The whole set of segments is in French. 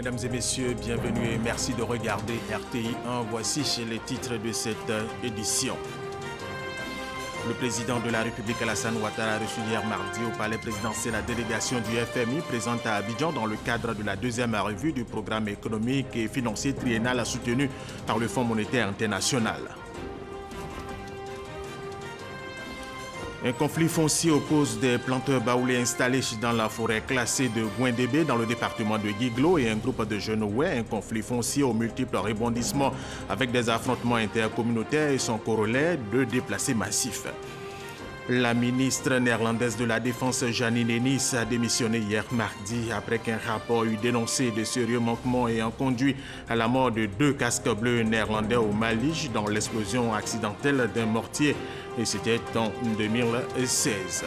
Mesdames et messieurs, bienvenue et merci de regarder RTI 1. Voici les titres de cette édition. Le président de la République Alassane Ouattara a reçu hier mardi au palais présidentiel la délégation du FMI présente à Abidjan dans le cadre de la deuxième revue du programme économique et financier triennal soutenu par le Fonds monétaire international. Un conflit foncier oppose des planteurs baoulés installés dans la forêt classée de Gouindébé dans le département de Guiglo et un groupe de jeunes Ouais. Un conflit foncier aux multiples rebondissements avec des affrontements intercommunautaires et son corollaire de déplacés massifs. La ministre néerlandaise de la Défense, Janine Hennis, a démissionné hier mardi après qu'un rapport eut dénoncé de sérieux manquements ayant conduit à la mort de 2 casques bleus néerlandais au Mali dans l'explosion accidentelle d'un mortier, et c'était en 2016.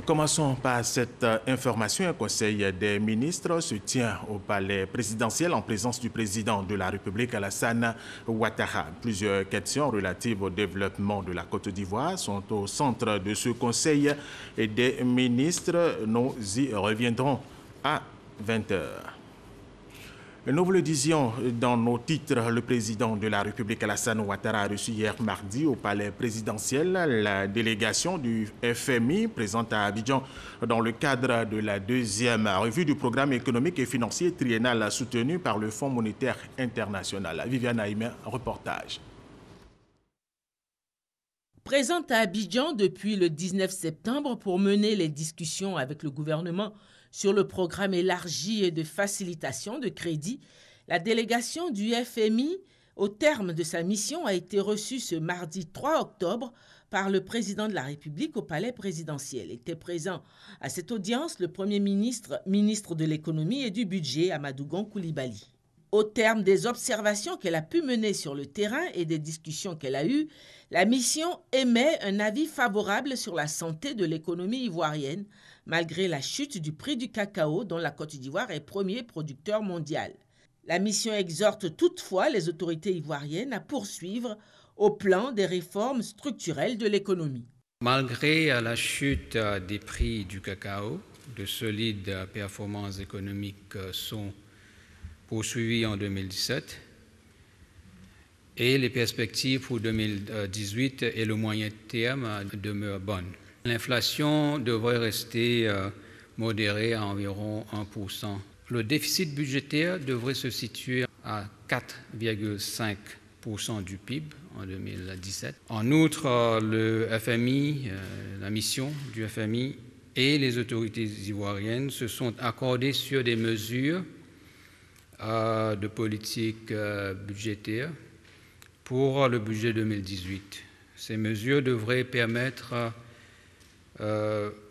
Commençons par cette information. Un conseil des ministres se tient au palais présidentiel en présence du président de la République, Alassane Ouattara. Plusieurs questions relatives au développement de la Côte d'Ivoire sont au centre de ce conseil des ministres. Nous y reviendrons à 20h. Nous vous le disions dans nos titres, le président de la République Alassane Ouattara a reçu hier mardi au palais présidentiel la délégation du FMI présente à Abidjan dans le cadre de la deuxième revue du programme économique et financier triennal soutenu par le Fonds monétaire international. Viviane Aïmen, reportage. Présente à Abidjan depuis le 19 septembre pour mener les discussions avec le gouvernement sur le programme élargi et de facilitation de crédit, la délégation du FMI, au terme de sa mission, a été reçue ce mardi 3 octobre par le président de la République au palais présidentiel. Était présent à cette audience le Premier ministre, ministre de l'économie et du budget, Amadou Gon Coulibaly. Au terme des observations qu'elle a pu mener sur le terrain et des discussions qu'elle a eues, la mission émet un avis favorable sur la santé de l'économie ivoirienne, malgré la chute du prix du cacao dont la Côte d'Ivoire est premier producteur mondial. La mission exhorte toutefois les autorités ivoiriennes à poursuivre au plan des réformes structurelles de l'économie. Malgré la chute des prix du cacao, de solides performances économiques sont poursuivies en 2017 et les perspectives pour 2018 et le moyen terme demeurent bonnes. L'inflation devrait rester modérée à environ 1%. Le déficit budgétaire devrait se situer à 4,5% du PIB en 2017. En outre, le FMI, la mission du FMI et les autorités ivoiriennes se sont accordées sur des mesures de politique budgétaire pour le budget 2018. Ces mesures devraient permettre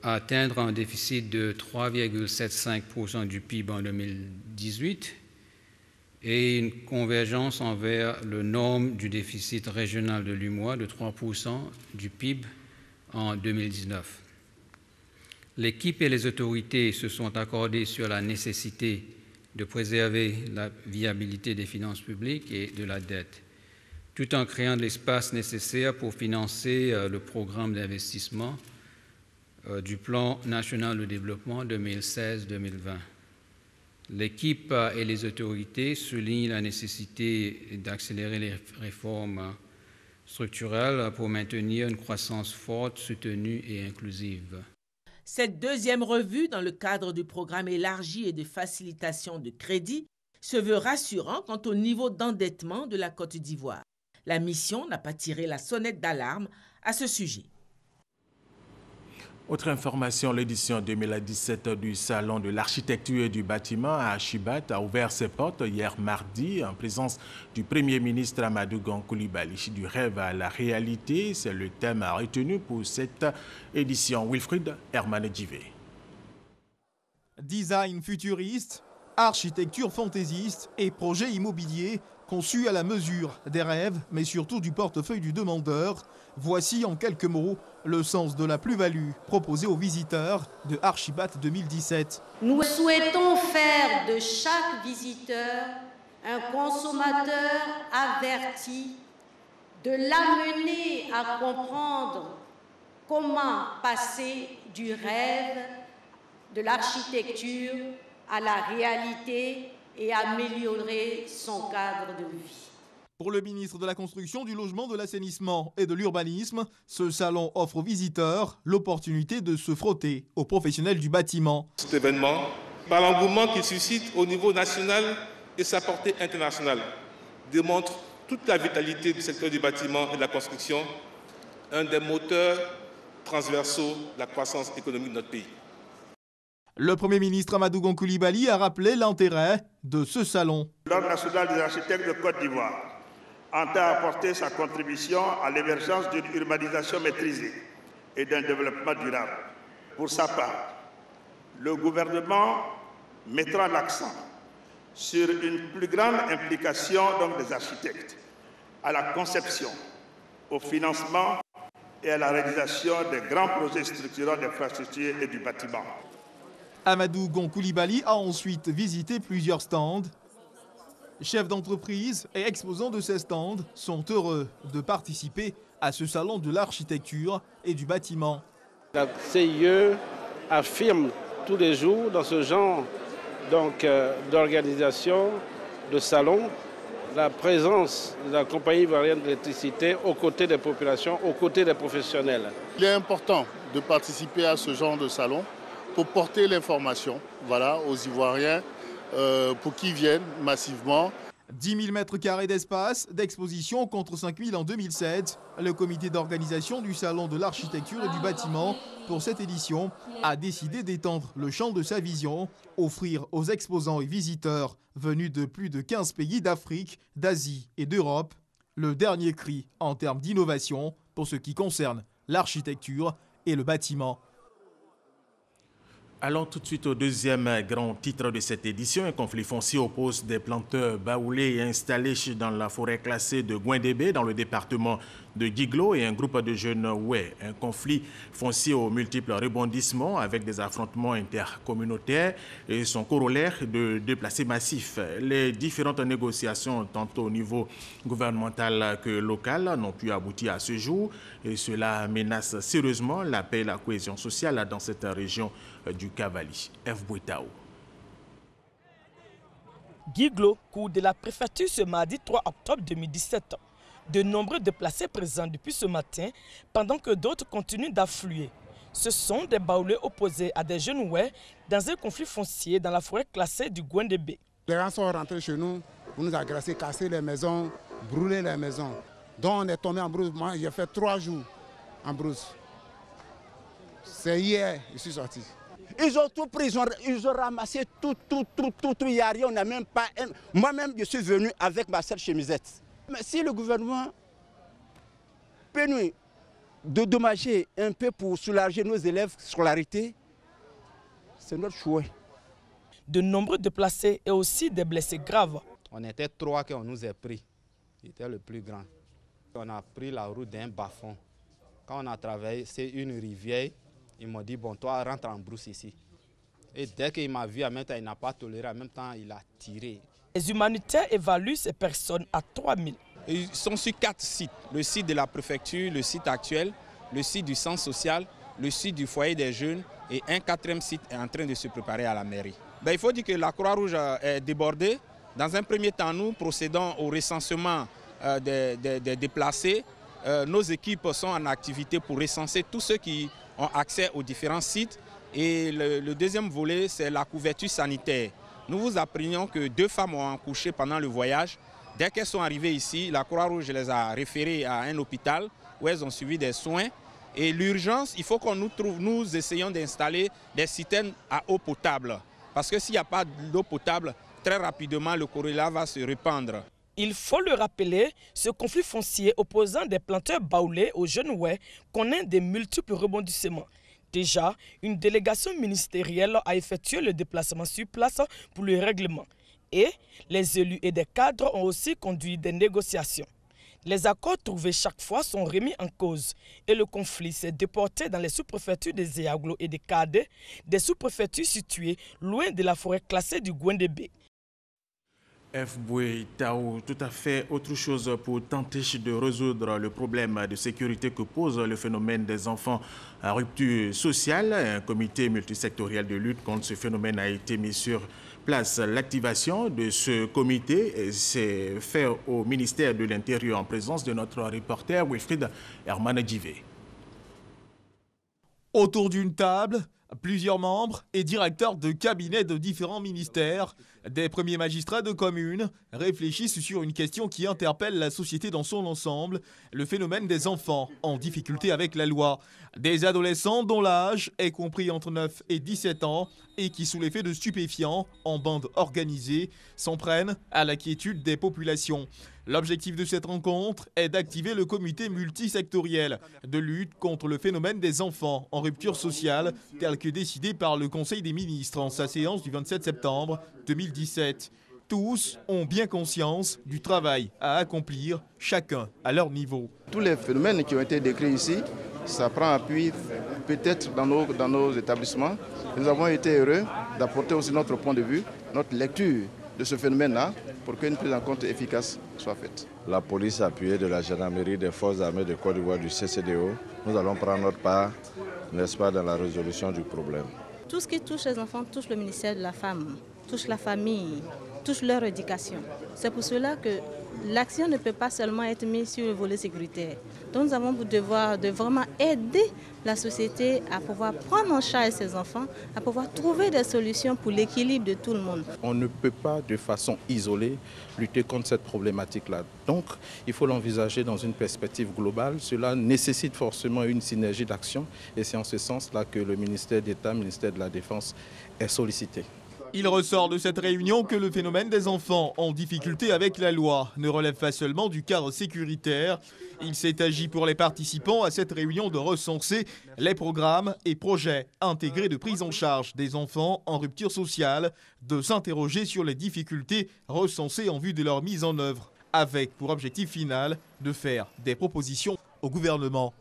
à atteindre un déficit de 3,75% du PIB en 2018 et une convergence envers le norme du déficit régional de l'UMOA de 3% du PIB en 2019. L'équipe et les autorités se sont accordées sur la nécessité de préserver la viabilité des finances publiques et de la dette, tout en créant l'espace nécessaire pour financer le programme d'investissement du Plan national de développement 2016-2020. L'équipe et les autorités soulignent la nécessité d'accélérer les réformes structurelles pour maintenir une croissance forte, soutenue et inclusive. Cette deuxième revue, dans le cadre du programme élargi et de facilitation de crédit, se veut rassurant quant au niveau d'endettement de la Côte d'Ivoire. La mission n'a pas tiré la sonnette d'alarme à ce sujet. Autre information, l'édition 2017 du Salon de l'architecture et du bâtiment à Achibat a ouvert ses portes hier mardi en présence du Premier ministre Amadou Gon Coulibaly. Du rêve à la réalité, c'est le thème retenu pour cette édition. Wilfried Hermanedjivé. Design futuriste, architecture fantaisiste et projet immobilier conçus à la mesure des rêves, mais surtout du portefeuille du demandeur. Voici en quelques mots le sens de la plus-value proposée aux visiteurs de Archibat 2017. Nous souhaitons faire de chaque visiteur un consommateur averti, de l'amener à comprendre comment passer du rêve, de l'architecture, à la réalité et améliorer son cadre de vie. Pour le ministre de la Construction, du Logement, de l'Assainissement et de l'Urbanisme, ce salon offre aux visiteurs l'opportunité de se frotter aux professionnels du bâtiment. Cet événement, par l'engouement qu'il suscite au niveau national et sa portée internationale, démontre toute la vitalité du secteur du bâtiment et de la construction, un des moteurs transversaux de la croissance économique de notre pays. Le Premier ministre Amadou Gon Coulibaly a rappelé l'intérêt de ce salon. L'Ordre national des architectes de Côte d'Ivoire entend apporter sa contribution à l'émergence d'une urbanisation maîtrisée et d'un développement durable. Pour sa part, le gouvernement mettra l'accent sur une plus grande implication des architectes à la conception, au financement et à la réalisation des grands projets structurants d'infrastructures et du bâtiment. Amadou Gon Coulibaly a ensuite visité plusieurs stands. Chefs d'entreprise et exposants de ces stands sont heureux de participer à ce salon de l'architecture et du bâtiment. La CIE affirme tous les jours dans ce genre d'organisation de salon la présence de la compagnie ivoirienne d'électricité aux côtés des populations, aux côtés des professionnels. Il est important de participer à ce genre de salon pour porter l'information aux Ivoiriens pour qu'ils viennent massivement. 10 000 mètres carrés d'espace d'exposition contre 5 000 en 2007. Le comité d'organisation du Salon de l'architecture et du bâtiment pour cette édition a décidé d'étendre le champ de sa vision, offrir aux exposants et visiteurs venus de plus de 15 pays d'Afrique, d'Asie et d'Europe le dernier cri en termes d'innovation pour ce qui concerne l'architecture et le bâtiment. Allons tout de suite au deuxième grand titre de cette édition. Un conflit foncier oppose des planteurs baoulés et installés dans la forêt classée de Gouindébé dans le département de Guiglo et un groupe de jeunes Oué. Un conflit foncier aux multiples rebondissements avec des affrontements intercommunautaires et son corollaire de déplacés massifs. Les différentes négociations, tant au niveau gouvernemental que local, n'ont pu aboutir à ce jour et cela menace sérieusement la paix et la cohésion sociale dans cette région du Cavali. F. Bouetao. Guiglo, cours de la préfecture ce mardi 3 octobre 2017. De nombreux déplacés présents depuis ce matin, pendant que d'autres continuent d'affluer. Ce sont des baoulés opposés à des jeunes Oué dans un conflit foncier dans la forêt classée du Gouindébé. Les gens sont rentrés chez nous pour nous agresser, casser les maisons, brûler les maisons. Donc on est tombé en brousse. Moi, j'ai fait 3 jours en brousse. C'est hier, je suis sorti. Ils ont tout pris, ils ont ramassé tout, il n'y a rien, on n'a même pas... Moi-même, je suis venu avec ma seule chemisette. Mais si le gouvernement peut nous dédommager un peu pour soulager nos élèves scolarité, c'est notre choix. De nombreux déplacés et aussi des blessés graves. On était 3 qu'on nous a pris. C'était le plus grand. On a pris la route d'un bas-fond. Quand on a travaillé, c'est une rivière. Il m'a dit, bon, toi, rentre en brousse ici. Et dès qu'il m'a vu, en même temps, il n'a pas toléré, en même temps, il a tiré. Les humanitaires évaluent ces personnes à 3000. Ils sont sur 4 sites. Le site de la préfecture, le site actuel, le site du centre social, le site du foyer des jeunes et un 4e site est en train de se préparer à la mairie. Il faut dire que la Croix-Rouge est débordée. Dans un premier temps, nous procédons au recensement des déplacés. Nos équipes sont en activité pour recenser tous ceux qui ont accès aux différents sites. Et le deuxième volet, c'est la couverture sanitaire. Nous vous apprenions que 2 femmes ont accouché pendant le voyage. Dès qu'elles sont arrivées ici, la Croix-Rouge les a référées à un hôpital où elles ont suivi des soins. Et l'urgence, il faut qu'on nous essayons d'installer des citernes à eau potable. Parce que s'il n'y a pas d'eau potable, très rapidement, le choléra va se répandre. Il faut le rappeler, ce conflit foncier opposant des planteurs baoulés aux jeunes Oué connaît des multiples rebondissements. Déjà, une délégation ministérielle a effectué le déplacement sur place pour le règlement. Et les élus et des cadres ont aussi conduit des négociations. Les accords trouvés chaque fois sont remis en cause et le conflit s'est déporté dans les sous-préfectures des Eaglo et des Kadé, des sous-préfectures situées loin de la forêt classée du Gouindébé. F. Boué Tao, tout à fait autre chose pour tenter de résoudre le problème de sécurité que pose le phénomène des enfants en rupture sociale. Un comité multisectoriel de lutte contre ce phénomène a été mis sur place. L'activation de ce comité s'est fait au ministère de l'Intérieur en présence de notre reporter Wilfried Hermanadjivé. Autour d'une table, plusieurs membres et directeurs de cabinet de différents ministères, des premiers magistrats de communes réfléchissent sur une question qui interpelle la société dans son ensemble, le phénomène des enfants en difficulté avec la loi. Des adolescents dont l'âge est compris entre 9 et 17 ans et qui, sous l'effet de stupéfiants, en bande organisée, s'en prennent à la quiétude des populations. L'objectif de cette rencontre est d'activer le comité multisectoriel de lutte contre le phénomène des enfants en rupture sociale, tel que décidé par le Conseil des ministres en sa séance du 27 septembre 2017. Tous ont bien conscience du travail à accomplir, chacun à leur niveau. Tous les phénomènes qui ont été décrits ici, ça prend appui peut-être dans nos établissements. Nous avons été heureux d'apporter aussi notre point de vue, notre lecture de ce phénomène-là pour qu'une prise en compte efficace soit faite. La police appuyée de la gendarmerie des forces armées de Côte d'Ivoire du CCDO, nous allons prendre notre part, n'est-ce pas, dans la résolution du problème. Tout ce qui touche les enfants touche le ministère de la Femme, touche la famille, touche leur éducation. C'est pour cela que l'action ne peut pas seulement être mise sur le volet sécuritaire. Donc nous avons pour devoir de vraiment aider la société à pouvoir prendre en charge ces enfants, à pouvoir trouver des solutions pour l'équilibre de tout le monde. On ne peut pas de façon isolée lutter contre cette problématique-là. Donc il faut l'envisager dans une perspective globale. Cela nécessite forcément une synergie d'action et c'est en ce sens-là que le ministère d'État, le ministère de la Défense est sollicité. Il ressort de cette réunion que le phénomène des enfants en difficulté avec la loi ne relève pas seulement du cadre sécuritaire. Il s'est agi pour les participants à cette réunion de recenser les programmes et projets intégrés de prise en charge des enfants en rupture sociale, de s'interroger sur les difficultés recensées en vue de leur mise en œuvre, avec pour objectif final de faire des propositions au gouvernement.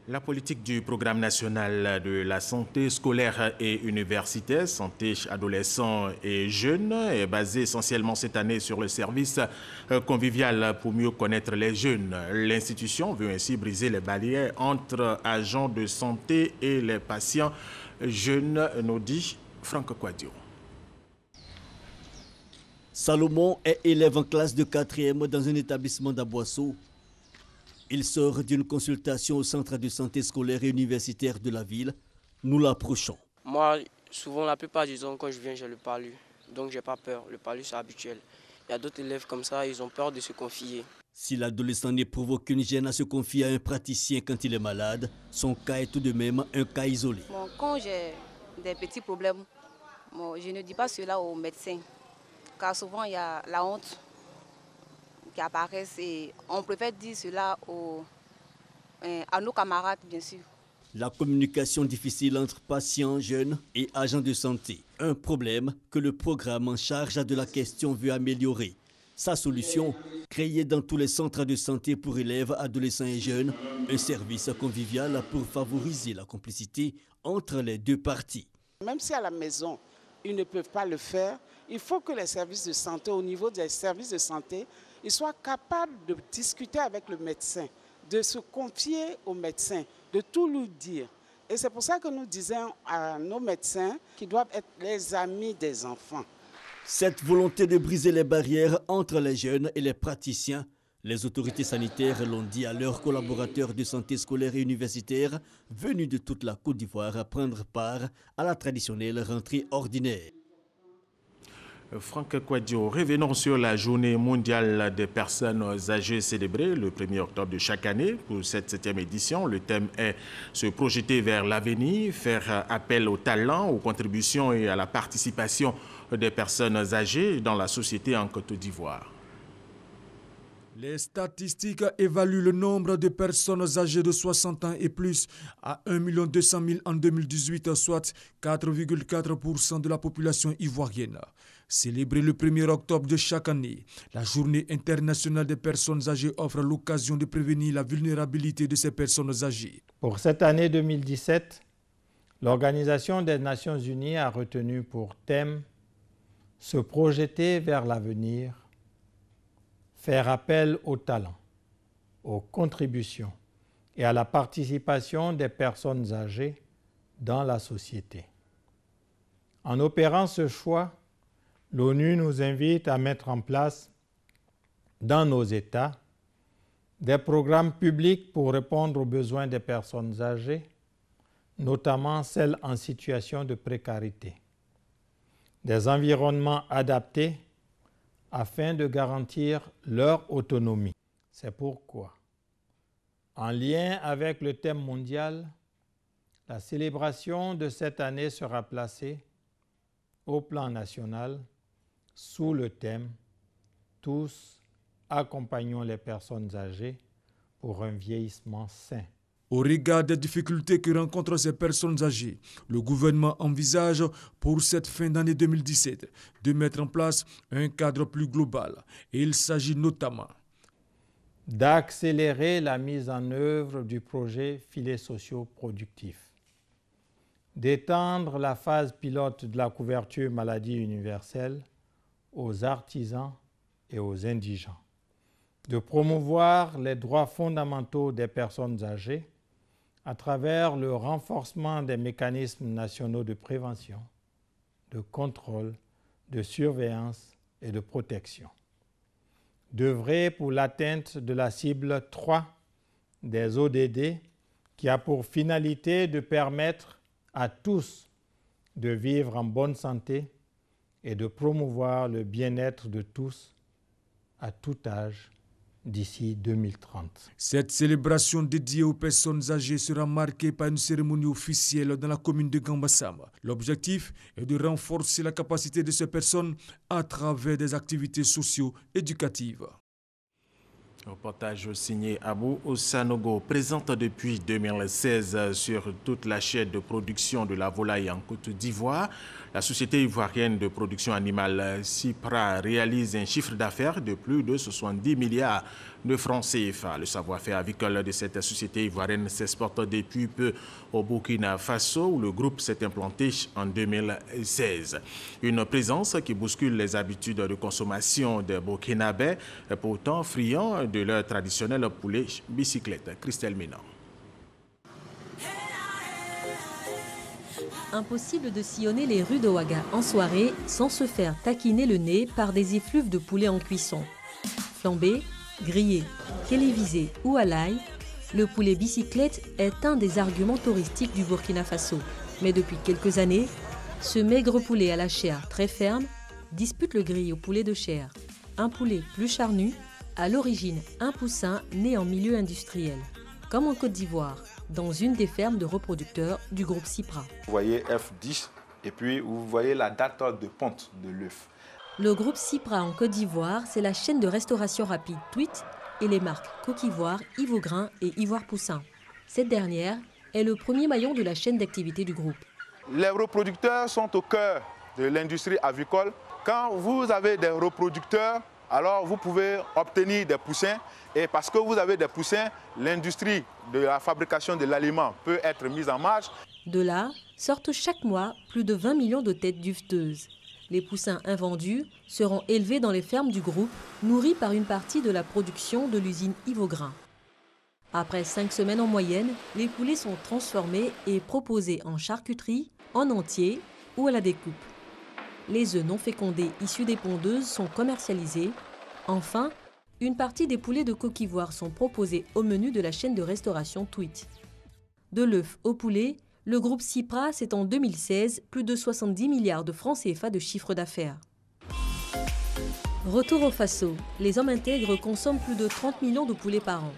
La politique du programme national de la santé scolaire et universitaire, santé adolescents et jeunes, est basée essentiellement cette année sur le service convivial pour mieux connaître les jeunes. L'institution veut ainsi briser les barrières entre agents de santé et les patients jeunes, nous dit Franck Quadio. Salomon est élève en classe de 4e dans un établissement d'Aboisseau. Il sort d'une consultation au centre de santé scolaire et universitaire de la ville. Nous l'approchons. Moi, souvent, la plupart du temps, quand je viens, j'ai le palu. Donc, j'ai pas peur. Le palu, c'est habituel. Il y a d'autres élèves comme ça, ils ont peur de se confier. Si l'adolescent n'éprouve aucune gêne à se confier à un praticien quand il est malade, son cas est tout de même un cas isolé. Bon, quand j'ai des petits problèmes, je ne dis pas cela aux médecins. Car souvent, il y a la honte qui apparaissent et on préfère dire cela à nos camarades, bien sûr. La communication difficile entre patients, jeunes et agents de santé. Un problème que le programme en charge de la question veut améliorer. Sa solution, créer dans tous les centres de santé pour élèves, adolescents et jeunes, un service convivial pour favoriser la complicité entre les deux parties. Même si à la maison, ils ne peuvent pas le faire, il faut que les services de santé, au niveau des services de santé, ils soient capables de discuter avec le médecin, de se confier au médecin, de tout lui dire. Et c'est pour ça que nous disons à nos médecins qu'ils doivent être les amis des enfants. Cette volonté de briser les barrières entre les jeunes et les praticiens, les autorités sanitaires l'ont dit à leurs collaborateurs de santé scolaire et universitaire venus de toute la Côte d'Ivoire à prendre part à la traditionnelle rentrée ordinaire. Franck Quadio, revenons sur la journée mondiale des personnes âgées célébrée le 1er octobre de chaque année. Pour cette 7e édition, le thème est se projeter vers l'avenir, faire appel aux talents, aux contributions et à la participation des personnes âgées dans la société en Côte d'Ivoire. Les statistiques évaluent le nombre de personnes âgées de 60 ans et plus à 1 200 000 en 2018, soit 4,4% de la population ivoirienne. Célébrée le 1er octobre de chaque année, la Journée internationale des personnes âgées offre l'occasion de prévenir la vulnérabilité de ces personnes âgées. Pour cette année 2017, l'Organisation des Nations Unies a retenu pour thème se projeter vers l'avenir, faire appel aux talents, aux contributions et à la participation des personnes âgées dans la société. En opérant ce choix, l'ONU nous invite à mettre en place dans nos États des programmes publics pour répondre aux besoins des personnes âgées, notamment celles en situation de précarité, des environnements adaptés afin de garantir leur autonomie. C'est pourquoi, en lien avec le thème mondial, la célébration de cette année sera placée au plan national sous le thème « Tous accompagnons les personnes âgées pour un vieillissement sain ». Au regard des difficultés que rencontrent ces personnes âgées, le gouvernement envisage pour cette fin d'année 2017 de mettre en place un cadre plus global. Et il s'agit notamment d'accélérer la mise en œuvre du projet filets sociaux productifs, d'étendre la phase pilote de la couverture maladie universelle aux artisans et aux indigents, de promouvoir les droits fondamentaux des personnes âgées à travers le renforcement des mécanismes nationaux de prévention, de contrôle, de surveillance et de protection, d'œuvrer pour l'atteinte de la cible 3 des ODD qui a pour finalité de permettre à tous de vivre en bonne santé et de promouvoir le bien-être de tous à tout âge d'ici 2030. Cette célébration dédiée aux personnes âgées sera marquée par une cérémonie officielle dans la commune de Gambassamba. L'objectif est de renforcer la capacité de ces personnes à travers des activités socio-éducatives. Reportage signé Abou Sanogo, présente depuis 2016 sur toute la chaîne de production de la volaille en Côte d'Ivoire. La société ivoirienne de production animale CIPRA réalise un chiffre d'affaires de plus de 70 milliards de francs CFA. Le savoir-faire avicole de cette société ivoirienne s'exporte depuis peu au Burkina Faso, où le groupe s'est implanté en 2016. Une présence qui bouscule les habitudes de consommation des Burkinabés, pourtant friands de leur traditionnel poulet bicyclette. Christelle Ménan. Impossible de sillonner les rues de Ouaga en soirée sans se faire taquiner le nez par des effluves de poulet en cuisson. Flambé, grillé, télévisé ou à l'ail, le poulet bicyclette est un des arguments touristiques du Burkina Faso. Mais depuis quelques années, ce maigre poulet à la chair très ferme dispute le grill au poulet de chair. Un poulet plus charnu, à l'origine un poussin né en milieu industriel, comme en Côte d'Ivoire, dans une des fermes de reproducteurs du groupe CIPRA. Vous voyez F10 et puis vous voyez la date de ponte de l'œuf. Le groupe CIPRA en Côte d'Ivoire, c'est la chaîne de restauration rapide Tweet et les marques Coquivoire, Ivograin et Ivoire Poussin. Cette dernière est le premier maillon de la chaîne d'activité du groupe. Les reproducteurs sont au cœur de l'industrie avicole. Quand vous avez des reproducteurs, alors vous pouvez obtenir des poussins et parce que vous avez des poussins, l'industrie de la fabrication de l'aliment peut être mise en marche. De là sortent chaque mois plus de 20 millions de têtes duveteuses. Les poussins invendus seront élevés dans les fermes du groupe, nourris par une partie de la production de l'usine Ivograin. Après 5 semaines en moyenne, les poulets sont transformés et proposés en charcuterie, en entier ou à la découpe. Les œufs non fécondés issus des pondeuses sont commercialisés. Enfin, une partie des poulets de Coquivoire sont proposés au menu de la chaîne de restauration Tweet. De l'œuf au poulet, le groupe CIPRA, c'est en 2016 plus de 70 milliards de francs CFA de chiffre d'affaires. Retour au Faso, les hommes intègres consomment plus de 30 millions de poulets par an.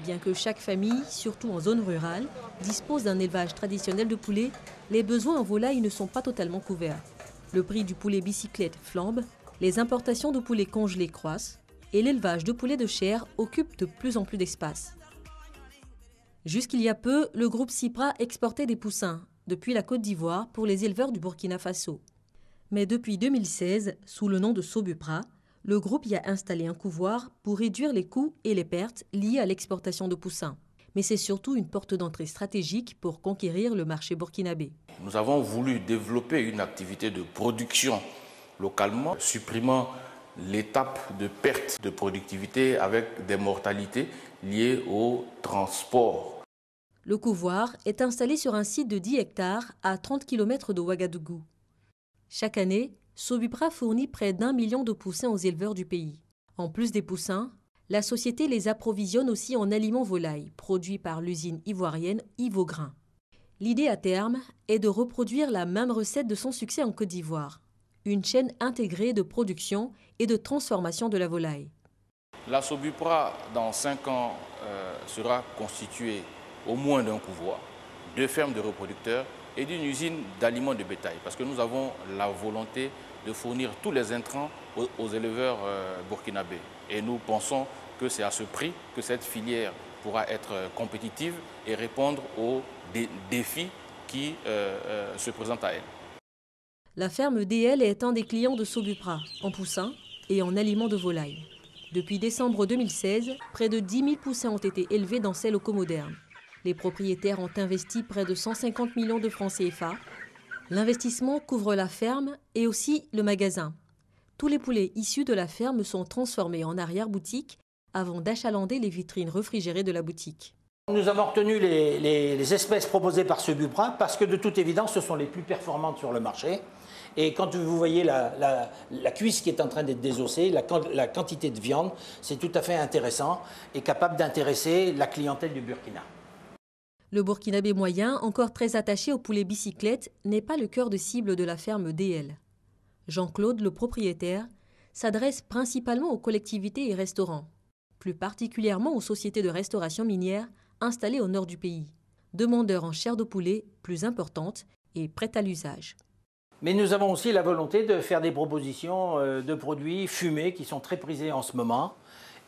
Bien que chaque famille, surtout en zone rurale, dispose d'un élevage traditionnel de poulets, les besoins en volaille ne sont pas totalement couverts. Le prix du poulet bicyclette flambe, les importations de poulets congelés croissent et l'élevage de poulets de chair occupe de plus en plus d'espace. Jusqu'il y a peu, le groupe CIPRA exportait des poussins depuis la Côte d'Ivoire pour les éleveurs du Burkina Faso. Mais depuis 2016, sous le nom de Sobupra, le groupe y a installé un couvoir pour réduire les coûts et les pertes liées à l'exportation de poussins. Mais c'est surtout une porte d'entrée stratégique pour conquérir le marché burkinabé. Nous avons voulu développer une activité de production localement, supprimant l'étape de perte de productivité avec des mortalités liées au transport. Le couvoir est installé sur un site de 10 hectares à 30 km de Ouagadougou. Chaque année, Sobupra fournit près d'1 million de poussins aux éleveurs du pays. En plus des poussins, la société les approvisionne aussi en aliments volailles, produits par l'usine ivoirienne Ivograin. L'idée à terme est de reproduire la même recette de son succès en Côte d'Ivoire. Une chaîne intégrée de production et de transformation de la volaille. La Sobupra, dans 5 ans, sera constituée au moins d'un couvoir, 2 fermes de reproducteurs et d'une usine d'aliments de bétail. Parce que nous avons la volonté de fournir tous les intrants aux éleveurs burkinabés. Et nous pensons que c'est à ce prix que cette filière pourra être compétitive et répondre aux défis qui se présentent à elle. La ferme DL est un des clients de Sobupra, en poussins et en aliments de volaille. Depuis décembre 2016, près de 10 000 poussins ont été élevés dans ces locaux modernes. Les propriétaires ont investi près de 150 millions de francs CFA. L'investissement couvre la ferme et aussi le magasin. Tous les poulets issus de la ferme sont transformés en arrière-boutique avant d'achalander les vitrines réfrigérées de la boutique. Nous avons retenu les espèces proposées par Sobupra parce que de toute évidence, ce sont les plus performantes sur le marché. Et quand vous voyez la cuisse qui est en train d'être désossée, la quantité de viande, c'est tout à fait intéressant et capable d'intéresser la clientèle du Burkina. Le Burkinabé moyen, encore très attaché au poulet bicyclette, n'est pas le cœur de cible de la ferme DL. Jean-Claude, le propriétaire, s'adresse principalement aux collectivités et restaurants, plus particulièrement aux sociétés de restauration minière installées au nord du pays, demandeurs en chair de poulet plus importante et prête à l'usage. Mais nous avons aussi la volonté de faire des propositions de produits fumés qui sont très prisés en ce moment.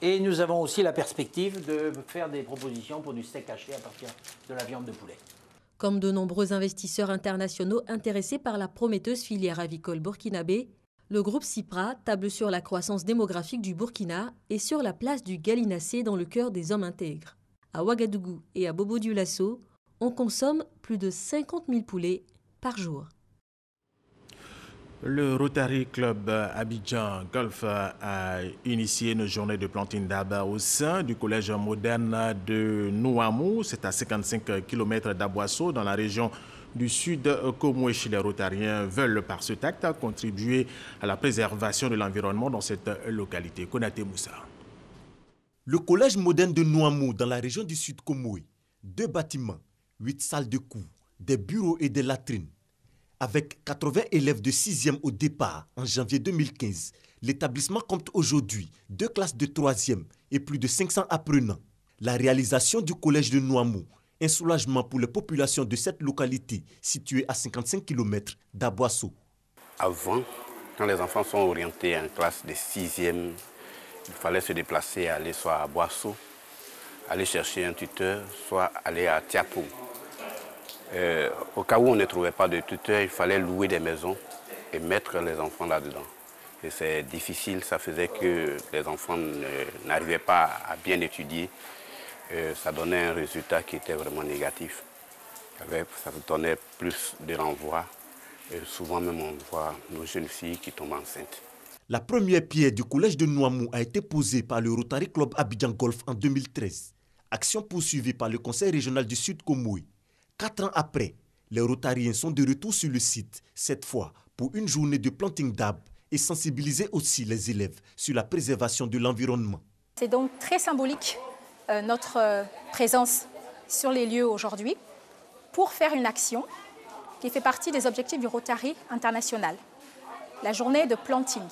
Et nous avons aussi la perspective de faire des propositions pour du steak haché à partir de la viande de poulet. Comme de nombreux investisseurs internationaux intéressés par la prometteuse filière avicole burkinabé, le groupe Cipra table sur la croissance démographique du Burkina et sur la place du gallinacé dans le cœur des hommes intègres. À Ouagadougou et à Bobo-Dioulasso, on consomme plus de 50 000 poulets par jour. Le Rotary Club Abidjan Golf a initié une journée de planting d'arbres au sein du collège moderne de Nouamou. C'est à 55 km d'Aboasso dans la région du sud Komouéchi. Les Rotariens veulent par cet acte contribuer à la préservation de l'environnement dans cette localité. Konaté Moussa. Le collège moderne de Nouamou dans la région du sud Komoué, 2 bâtiments, 8 salles de cours, des bureaux et des latrines. Avec 80 élèves de 6e au départ en janvier 2015, l'établissement compte aujourd'hui 2 classes de 3e et plus de 500 apprenants. La réalisation du collège de Nouamou, un soulagement pour les populations de cette localité située à 55 km d'Aboasso. Avant, quand les enfants sont orientés en classe de 6e, il fallait se déplacer, aller soit à Aboasso, aller chercher un tuteur, soit aller à Tiapou. Au cas où on ne trouvait pas de tuteur, il fallait louer des maisons et mettre les enfants là-dedans. Et c'est difficile, ça faisait que les enfants n'arrivaient pas à bien étudier. Ça donnait un résultat qui était vraiment négatif. Ça donnait plus de renvois. Et souvent même on voit nos jeunes filles qui tombent enceintes. La première pierre du collège de Nouamou a été posée par le Rotary Club Abidjan Golf en 2013. Action poursuivie par le Conseil régional du Sud Komoué. 4 ans après, les Rotariens sont de retour sur le site, cette fois pour une journée de planting d'arbres et sensibiliser aussi les élèves sur la préservation de l'environnement. C'est donc très symbolique notre présence sur les lieux aujourd'hui pour faire une action qui fait partie des objectifs du Rotary international. La journée de planting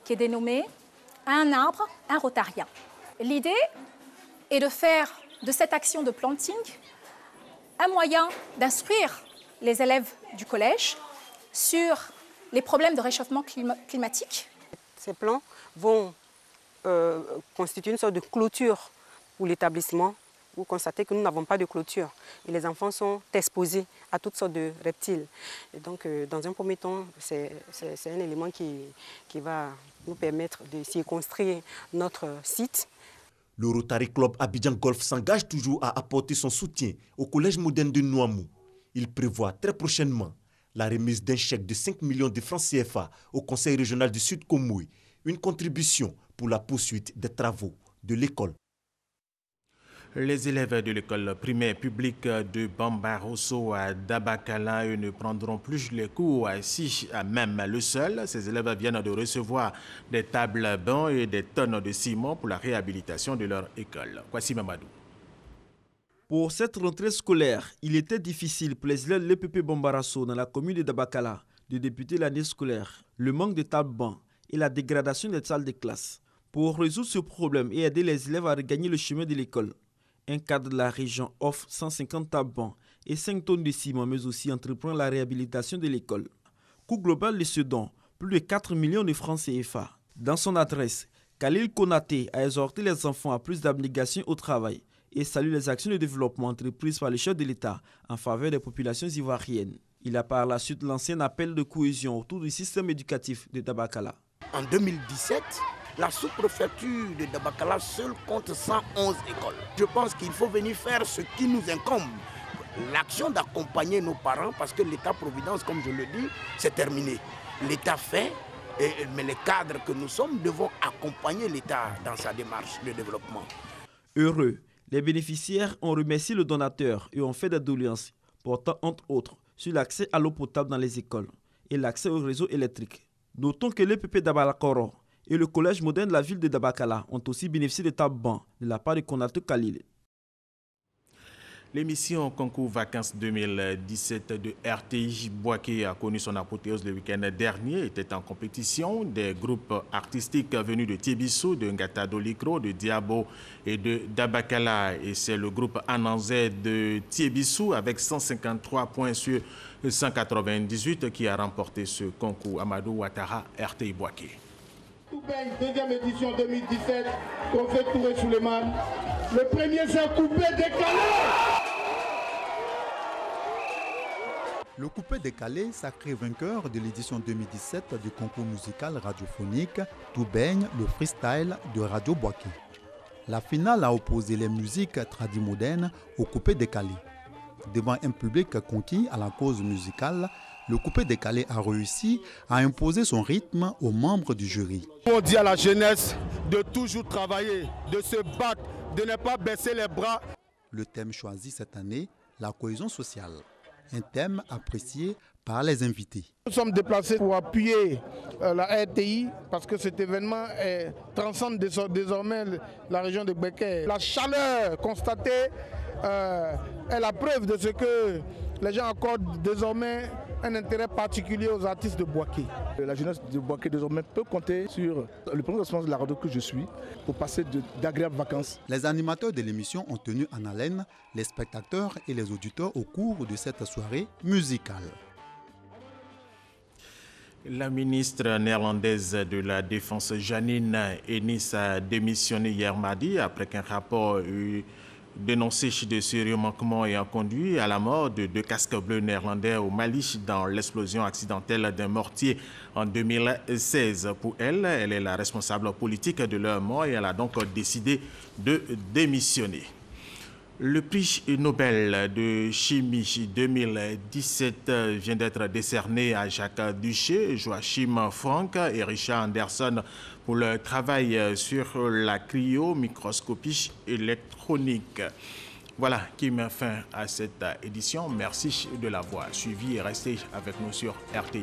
qui est dénommée « Un arbre, un Rotarien ». L'idée est de faire de cette action de planting un moyen d'instruire les élèves du collège sur les problèmes de réchauffement climatique. Ces plans vont constituer une sorte de clôture pour l'établissement. Vous constatez que nous n'avons pas de clôture et les enfants sont exposés à toutes sortes de reptiles. Et donc, dans un premier temps, c'est un élément qui va nous permettre de circonscrire notre site. Le Rotary Club Abidjan Golf s'engage toujours à apporter son soutien au collège moderne de Nouamou. Il prévoit très prochainement la remise d'un chèque de 5 millions de francs CFA au Conseil régional du Sud Komoué, une contribution pour la poursuite des travaux de l'école. Les élèves de l'école primaire publique de Bambarosso à Dabakala ne prendront plus les cours assis à même le sol. Ces élèves viennent de recevoir des tables bancs et des tonnes de ciment pour la réhabilitation de leur école. Voici Mamadou. Pour cette rentrée scolaire, il était difficile pour les élèves de l'EPP Bambarasso dans la commune de Dabakala de débuter l'année scolaire. Le manque de tables bancs et la dégradation des salles de classe. Pour résoudre ce problème et aider les élèves à regagner le chemin de l'école, un cadre de la région offre 150 tables bancs et 5 tonnes de ciment, mais aussi entreprend la réhabilitation de l'école. Coût global de ce don, plus de 4 millions de francs CFA. Dans son adresse, Khalil Konaté a exhorté les enfants à plus d'abnégation au travail et salue les actions de développement entreprises par le chef de l'État en faveur des populations ivoiriennes. Il a par la suite lancé un appel de cohésion autour du système éducatif de Dabakala. En 2017, la sous-préfecture de Dabakala seule compte 111 écoles. Je pense qu'il faut venir faire ce qui nous incombe. L'action d'accompagner nos parents, parce que l'État-providence, comme je le dis, c'est terminé. L'État fait, mais les cadres que nous sommes devons accompagner l'État dans sa démarche de développement. Heureux, les bénéficiaires ont remercié le donateur et ont fait des doléances portant entre autres sur l'accès à l'eau potable dans les écoles et l'accès au réseau électrique. Notons que l'EPP Dabalakoro et le collège moderne de la ville de Dabakala ont aussi bénéficié de tables bancs de la part de Konaté Khalil. L'émission Concours Vacances 2017 de RTI Boaké a connu son apothéose le week-end dernier. Était en compétition des groupes artistiques venus de Tiebissou, de Ngata Dolikro, de Diabo et de Dabakala. Et c'est le groupe Ananzé de Tiebissou avec 153 points sur 198 qui a remporté ce concours. Amadou Ouattara, RTI Boaké. Deuxième édition 2017, Trophée Touré Souleymane. Le premier c'est un coupé décalé. Le coupé décalé, sacré vainqueur de l'édition 2017 du concours musical radiophonique, tout baigne le freestyle de Radio Boaké. La finale a opposé les musiques tradimodernes au coupé décalé. Devant un public conquis à la cause musicale, le coupé décalé a réussi à imposer son rythme aux membres du jury. On dit à la jeunesse de toujours travailler, de se battre, de ne pas baisser les bras. Le thème choisi cette année, la cohésion sociale. Un thème apprécié par les invités. Nous sommes déplacés pour appuyer la RTI parce que cet événement transcende désormais la région de Béké. La chaleur constatée est la preuve de ce que les gens accordent désormais un intérêt particulier aux artistes de Boaké. La jeunesse de Boaké désormais peut compter sur le premier responsable de la radio que je suis pour passer d'agréables vacances. Les animateurs de l'émission ont tenu en haleine les spectateurs et les auditeurs au cours de cette soirée musicale. La ministre néerlandaise de la Défense, Janine Hennis, a démissionné hier mardi après qu'un rapport eut dénoncé de sérieux manquements ayant conduit à la mort de 2 casques bleus néerlandais au Mali dans l'explosion accidentelle d'un mortier en 2016. Pour elle, elle est la responsable politique de leur mort et elle a donc décidé de démissionner. Le prix Nobel de chimie 2017 vient d'être décerné à Jacques Duché, Joachim Frank et Richard Anderson pour leur travail sur la cryomicroscopie électronique. Voilà qui met fin à cette édition. Merci de l'avoir suivi et restez avec nous sur RTI.